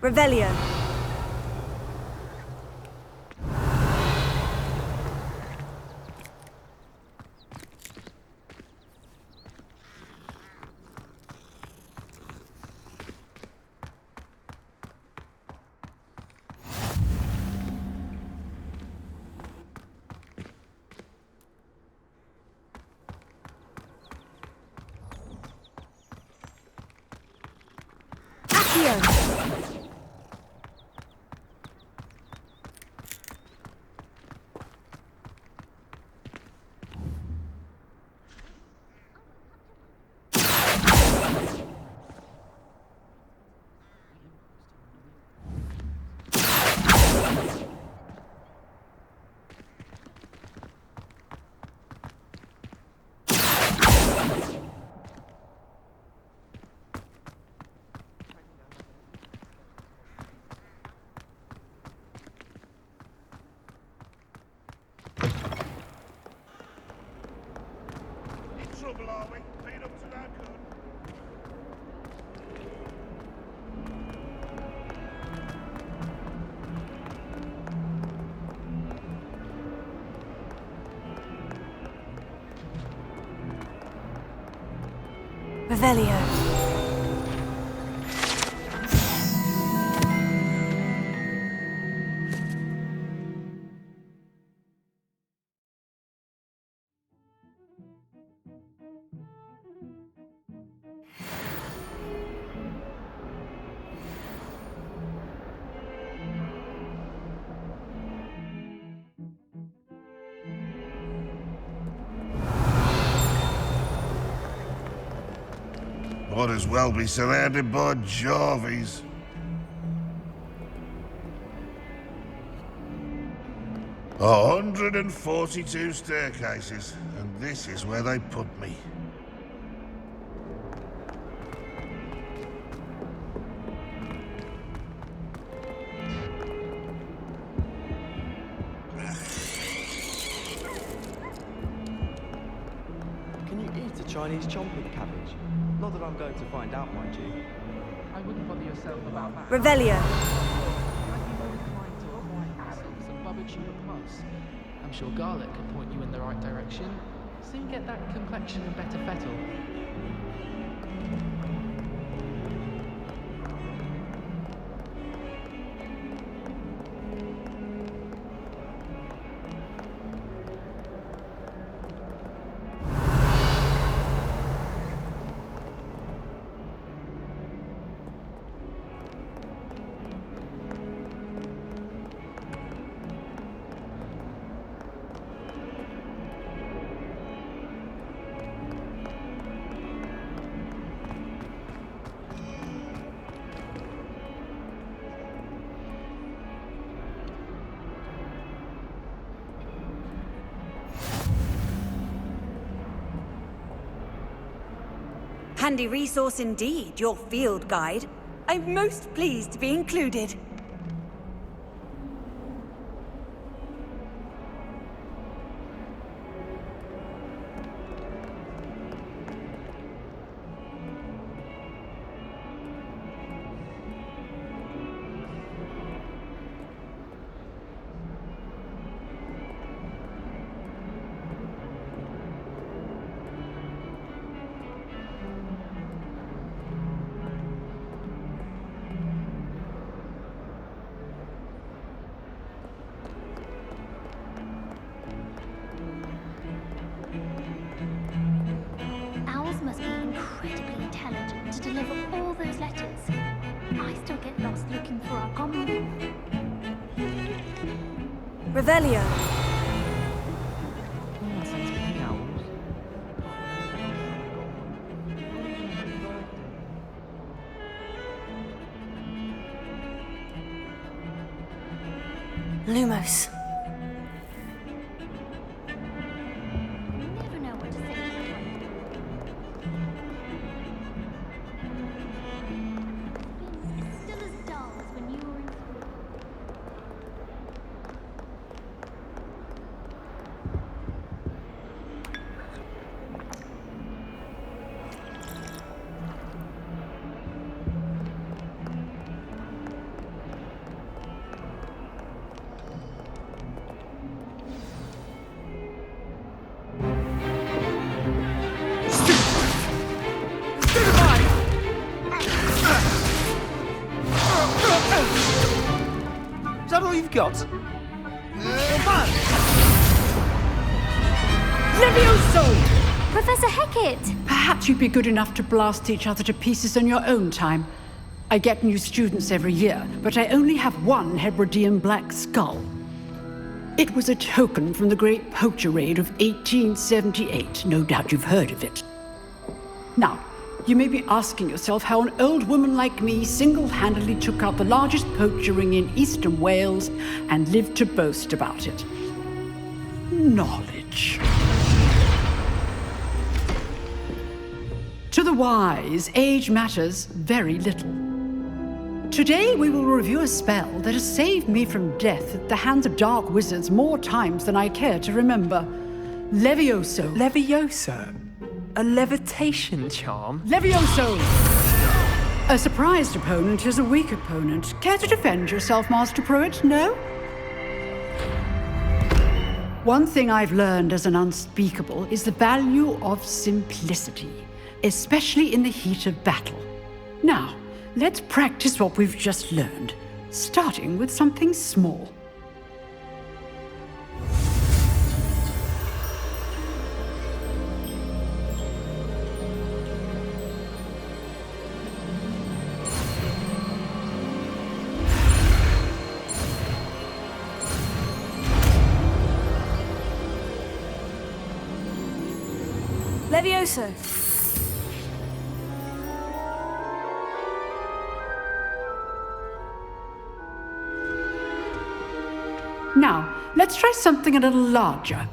Revelio. Accio. Trouble, are we? Been up to no good. Revelio. Might as well be surrounded by Jarvies. A 142 staircases, and this is where they put me. Can you eat a Chinese chomping cabbage? Not that I'm going to find out, mind you. I wouldn't bother yourself about that. Revelio. I'd be more inclined to acquire yourself some barbecue puffs. I'm sure garlic could point you in the right direction. Soon get that complexion and better fettle. Handy resource indeed, your field guide. I'm most pleased to be included. Owls must be incredibly intelligent to deliver all those letters. I still get lost looking for our common room. Revelio. Speaking owls. Lumos. Never know what to say to a kind. It's still as dull as when you were in school. we've got... Levioso! Professor Hecat! Perhaps you'd be good enough to blast each other to pieces in your own time. I get new students every year, but I only have one Hebridean black skull. It was a token from the Great Poacher Raid of 1878. No doubt you've heard of it. Now, you may be asking yourself how an old woman like me single-handedly took out the largest poacher ring in eastern Wales and lived to boast about it. Knowledge. To the wise, age matters very little. Today we will review a spell that has saved me from death at the hands of dark wizards more times than I care to remember. Levioso. Levioso? A levitation charm? Levioso! A surprised opponent is a weak opponent. Care to defend yourself, Master Pruitt? No? One thing I've learned as an unspeakable is the value of simplicity, especially in the heat of battle. Now, let's practice what we've just learned, starting with something small. Levioso. Now, let's try something a little larger.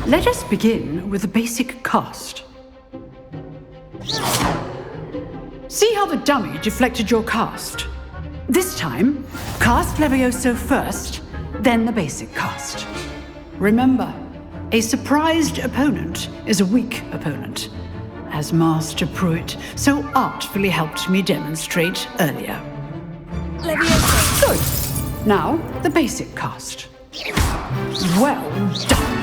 Let us begin with the basic cast. See how the dummy deflected your cast? This time, cast Levioso first, then the basic cast. Remember, a surprised opponent is a weak opponent, as Master Pruitt so artfully helped me demonstrate earlier. Levioso. Good. Now, the basic cast. Well done.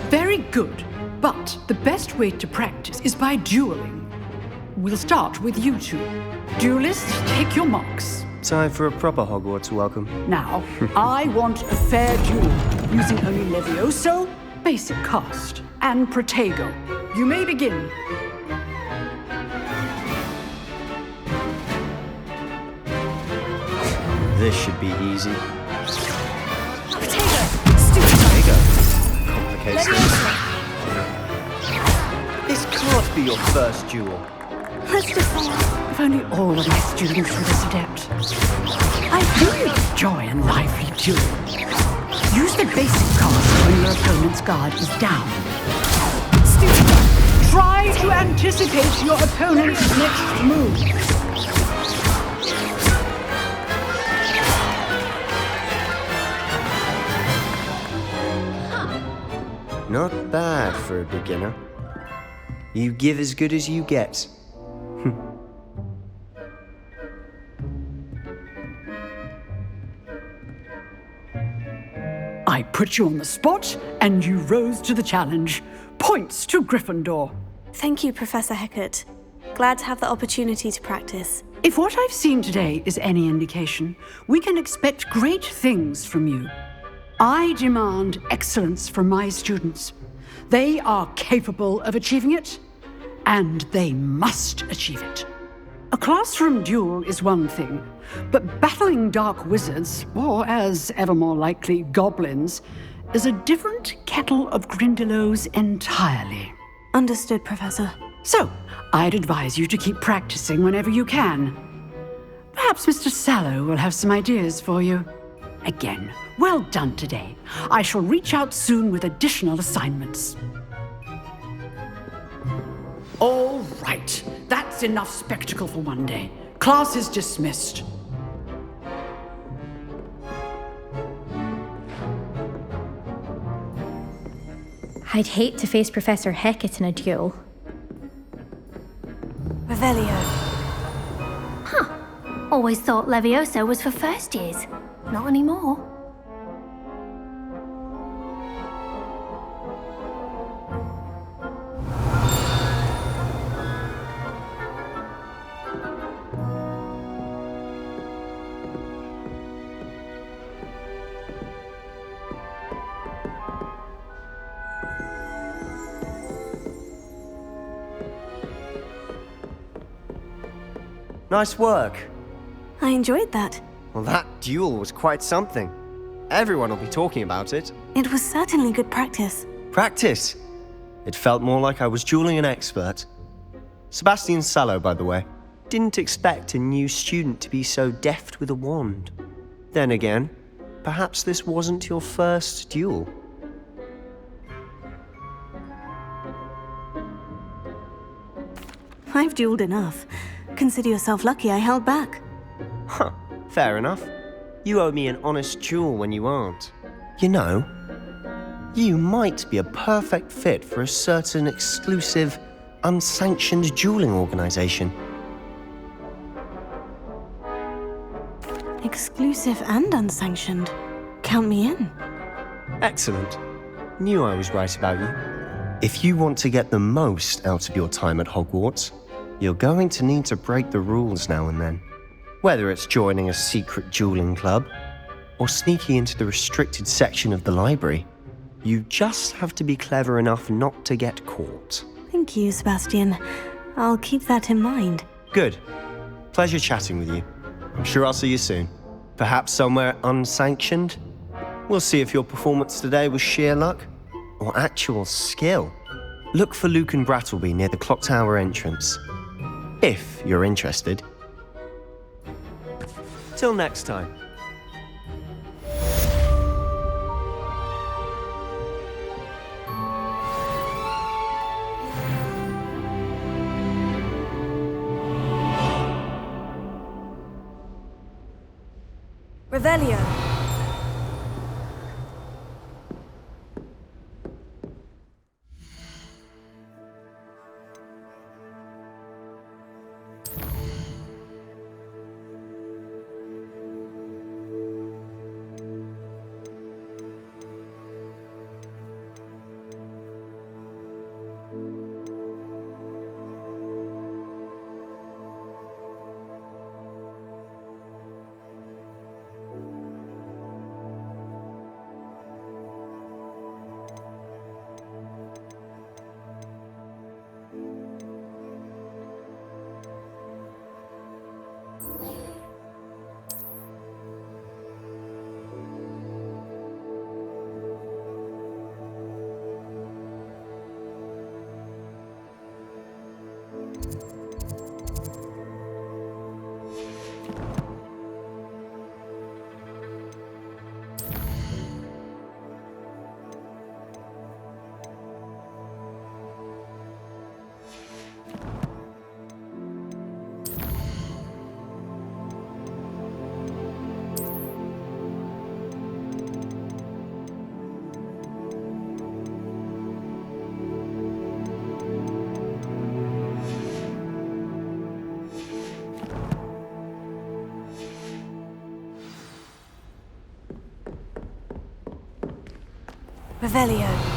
Very good, but the best way to practice is by dueling. We'll start with you two. Duelists, take your marks. Time for a proper Hogwarts welcome. Now, I want a fair duel, using only Levioso, basic cast, and Protego. You may begin. This should be easy. Protego. Stupid. Complicates things. Levioso. This can't be your first duel. Let's just say If only all of my students were this adept. I really enjoy a lively duel. Use the basic cast when your opponent's guard is down. stupid. Try to anticipate your opponent's next move. Not bad for a beginner. You give as good as you get. I put you on the spot, and you rose to the challenge. Points to Gryffindor. Thank you, Professor Hecat. Glad to have the opportunity to practice. If what I've seen today is any indication, we can expect great things from you. I demand excellence from my students. They are capable of achieving it, and they must achieve it. A classroom duel is one thing, but battling dark wizards, or as ever more likely, goblins, is a different kettle of Grindylows entirely. Understood, Professor. So, I'd advise you to keep practicing whenever you can. Perhaps Mr. Sallow will have some ideas for you. Again, well done today. I shall reach out soon with additional assignments. All right, that's That's enough spectacle for one day. Class is dismissed. I'd hate to face Professor Hecat in a duel. Revelio. Always thought Levioso was for first years. Not anymore. Nice work. I enjoyed that. Well, that duel was quite something. Everyone will be talking about it. It was certainly good practice. Practice. It felt more like I was dueling an expert. Sebastian Sallow, by the way. Didn't expect a new student to be so deft with a wand. Then again, perhaps this wasn't your first duel. I've dueled enough. Consider yourself lucky I held back. Huh, fair enough. You owe me an honest duel when you aren't. You know, you might be a perfect fit for a certain exclusive, unsanctioned dueling organization. Exclusive and unsanctioned. Count me in. Excellent. Knew I was right about you. If you want to get the most out of your time at Hogwarts, you're going to need to break the rules now and then. Whether it's joining a secret dueling club or sneaking into the restricted section of the library, you just have to be clever enough not to get caught. Thank you, Sebastian. I'll keep that in mind. Good. Pleasure chatting with you. I'm sure I'll see you soon. Perhaps somewhere unsanctioned? We'll see if your performance today was sheer luck or actual skill. Look for Luke and Brattleby near the clock tower entrance, if you're interested. Till next time. Revelio. Revelio.